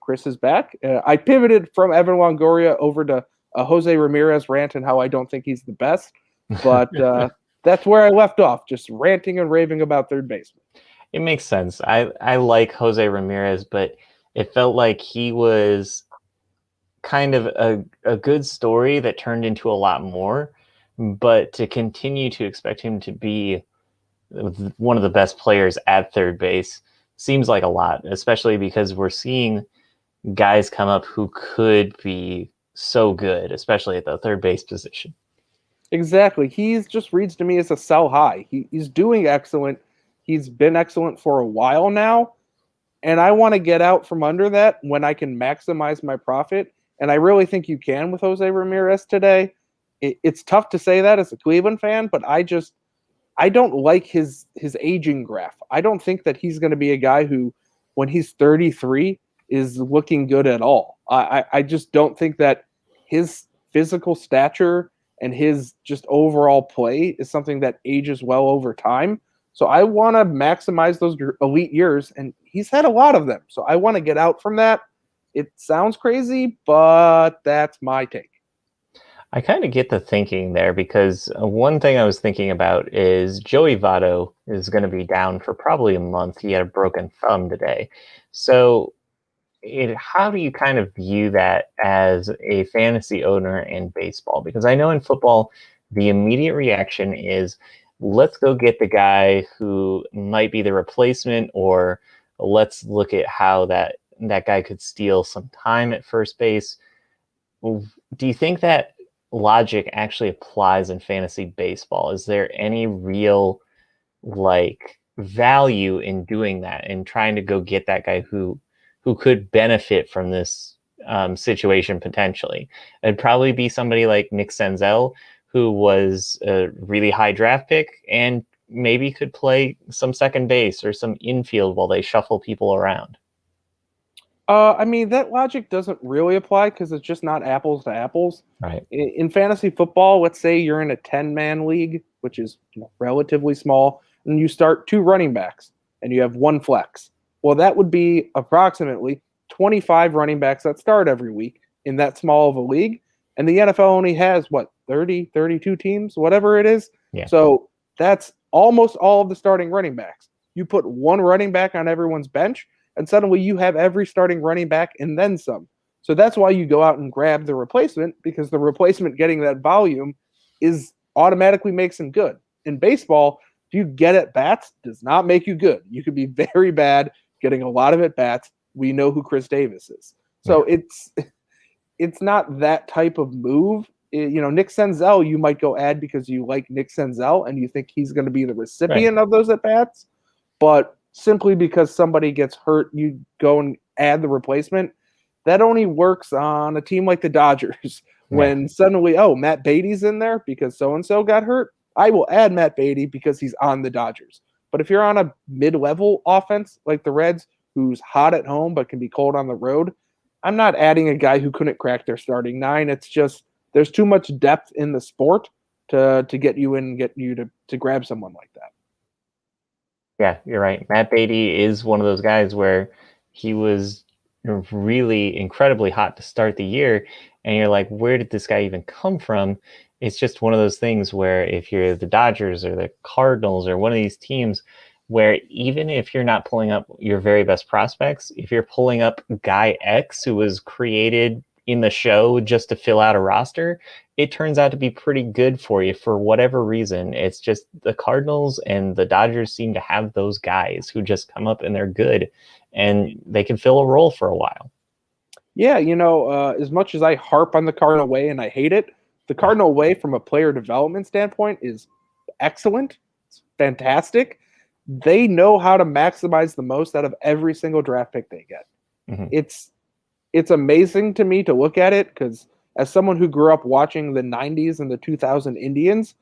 Chris is back. I pivoted from Evan Longoria over to a Jose Ramirez rant and how I don't think he's the best, but that's where I left off, just ranting and raving about third baseman. It makes sense. I like Jose Ramirez, but it felt like he was kind of a good story that turned into a lot more. But to continue to expect him to be one of the best players at third base seems like a lot, especially because we're seeing guys come up who could be so good, especially at the third base position. Exactly. He just reads to me as a sell high. He's doing excellent. He's been excellent for a while now. And I want to get out from under that when I can maximize my profit. And I really think you can with Jose Ramirez today. It's tough to say that as a Cleveland fan, but I don't like his aging graph. I don't think that he's going to be a guy who, when he's 33, is looking good at all. I just don't think that his physical stature and his just overall play is something that ages well over time. So I want to maximize those elite years, and he's had a lot of them. So I want to get out from that. It sounds crazy, but that's my take. I kind of get the thinking there because one thing I was thinking about is Joey Votto is going to be down for probably a month. He had a broken thumb today. So how do you kind of view that as a fantasy owner in baseball? Because I know in football, the immediate reaction is, let's go get the guy who might be the replacement, or let's look at how that guy could steal some time at first base. Do you think that logic actually applies in fantasy baseball? Is there any real value in doing that and trying to go get that guy who could benefit from this situation potentially? It'd probably be somebody like Nick Senzel, who was a really high draft pick and maybe could play some second base or some infield while they shuffle people around. I mean, that logic doesn't really apply because it's just not apples to apples. Right. In fantasy football, let's say you're in a 10-man league, which is relatively small, and you start 2 running backs and you have 1 flex. Well, that would be approximately 25 running backs that start every week in that small of a league. And the NFL only has, 30, 32 teams, whatever it is. Yeah. So that's almost all of the starting running backs. You put 1 running back on everyone's bench, and suddenly you have every starting running back and then some. So that's why you go out and grab the replacement, because the replacement getting that volume is automatically makes him good. In baseball, if you get at bats, does not make you good. You could be very bad getting a lot of at bats. We know who Chris Davis is. So it's not that type of move. Nick Senzel, you might go add because you like Nick Senzel and you think he's going to be the recipient of those at bats. But simply because somebody gets hurt, you go and add the replacement. That only works on a team like the Dodgers when suddenly, Matt Beatty's in there because so-and-so got hurt. I will add Matt Beatty because he's on the Dodgers. But if you're on a mid-level offense like the Reds, who's hot at home but can be cold on the road, I'm not adding a guy who couldn't crack their starting 9. It's just there's too much depth in the sport to get you in and get you to grab someone like that. Yeah, you're right. Matt Beatty is one of those guys where he was really incredibly hot to start the year, and you're like, where did this guy even come from? It's just one of those things where if you're the Dodgers or the Cardinals or one of these teams where even if you're not pulling up your very best prospects, if you're pulling up guy X who was created in the show just to fill out a roster, it turns out to be pretty good for you for whatever reason. It's just the Cardinals and the Dodgers seem to have those guys who just come up and they're good and they can fill a role for a while. Yeah, as much as I harp on the Cardinal way and I hate it, the Cardinal way from a player development standpoint is excellent. It's fantastic. They know how to maximize the most out of every single draft pick they get. Mm-hmm. It's amazing to me to look at it because as someone who grew up watching the 90s and the 2000 Indians,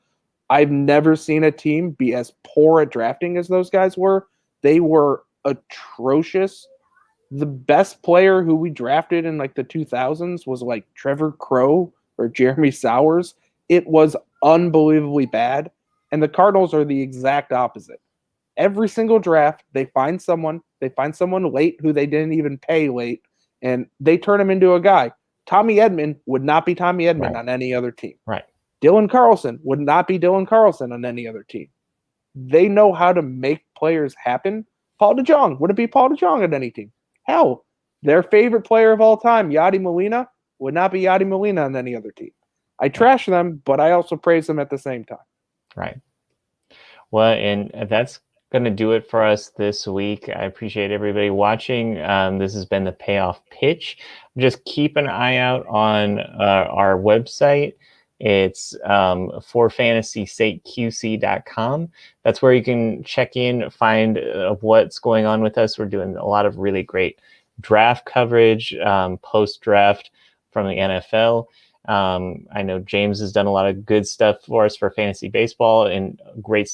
I've never seen a team be as poor at drafting as those guys were. They were atrocious. The best player who we drafted in like the 2000s was like Trevor Crowe or Jeremy Sowers. It was unbelievably bad. And the Cardinals are the exact opposite. Every single draft, they find someone late who they didn't even pay late, and they turn him into a guy. Tommy Edman would not be Tommy Edman on any other team. Right. Dylan Carlson would not be Dylan Carlson on any other team. They know how to make players happen. Paul DeJong wouldn't be Paul DeJong on any team. Hell, their favorite player of all time, Yadi Molina, would not be Yadi Molina on any other team. I trash them, but I also praise them at the same time. Right. Well, and that's going to do it for us this week. I appreciate everybody watching. This has been the Payoff Pitch. Just keep an eye out on our website. It's forfantasysakeqc.com. That's where you can check in, find what's going on with us. We're doing a lot of really great draft coverage, post-draft from the NFL. I know James has done a lot of good stuff for us for fantasy baseball and great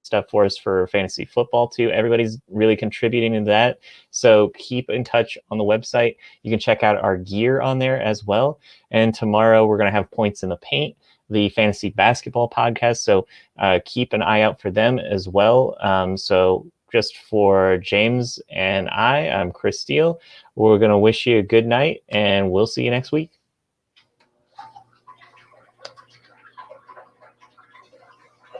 stuff for us for fantasy football too. Everybody's really contributing to that. So keep in touch on the website. You can check out our gear on there as well. And tomorrow we're going to have Points in the Paint, the fantasy basketball podcast. So keep an eye out for them as well. So just for James and I'm Chris Steele. We're going to wish you a good night and we'll see you next week.